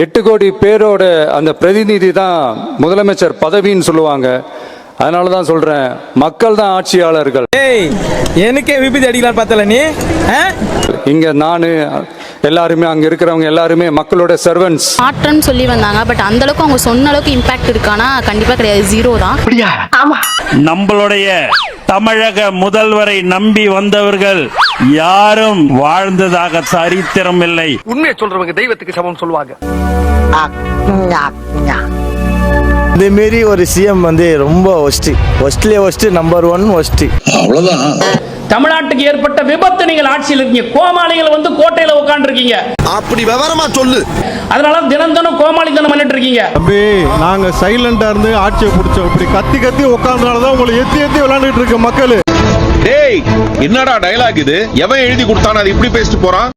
8 கோடி பேரோட அந்த பிரதிநிதி தான் முதலமைச்சர் பதவின்னு சொல்லுவாங்க. அதனால தான் சொல்றேன், மக்கள் தான் ஆட்சியாளர்கள். எனக்கே விபத்து அடிக்கலாம் பார்த்தல நீ. இங்க நானு எல்லாருமே அங்க இருக்கிறவங்க எல்லாருமே மக்களோட சர்வன்ட்ஸ். மாற்றம்னு சொல்லி வந்தாங்க, பட் அந்த அளவுக்கு அவங்க சொன்ன அளவுக்கு இம்பாக்ட் இருக்கானா கண்டிப்பா கிடையாது, ஜீரோ தான். நம்மளுடைய தமிழக முதல்வரை நம்பி வந்தவர்கள் யாரும் வாழ்ந்ததாக சரித்திரம் இல்லை. உண்மையை சொல்றவங்க தெய்வத்துக்கு சமம் சொல்லுவாங்க. இதே மாரி ஒரு சிஎம் வந்து ரொம்ப ஒஸ்ட்லயே நம்பர் 1 அவ்வளவுதான். தமிழ்நாட்டுக்கு ஏற்பட்ட விபத்து நீங்கள் ஆட்சியில் இருக்கீங்க, கோமாளிகள் வந்து கோட்டையில உட்கார்ந்து இருக்கீங்க. அப்படி விவரமா சொல்லு. அதனால தினம் கோமாளித்தனம் பண்ணிட்டு இருக்கீங்க. தம்பி, நாங்க சைலண்டா இருந்து ஆட்சியை பிடிச்சோம். இப்படி கத்தி உட்கார்ந்தனாலதான் உங்களை எத்தி விளையாண்டுட்டு இருக்க மக்கள். டேய், என்னடா டயலாக் இது? எவன் எழுதி கொடுத்தானே அது இப்படி பேசிட்டு போறான்?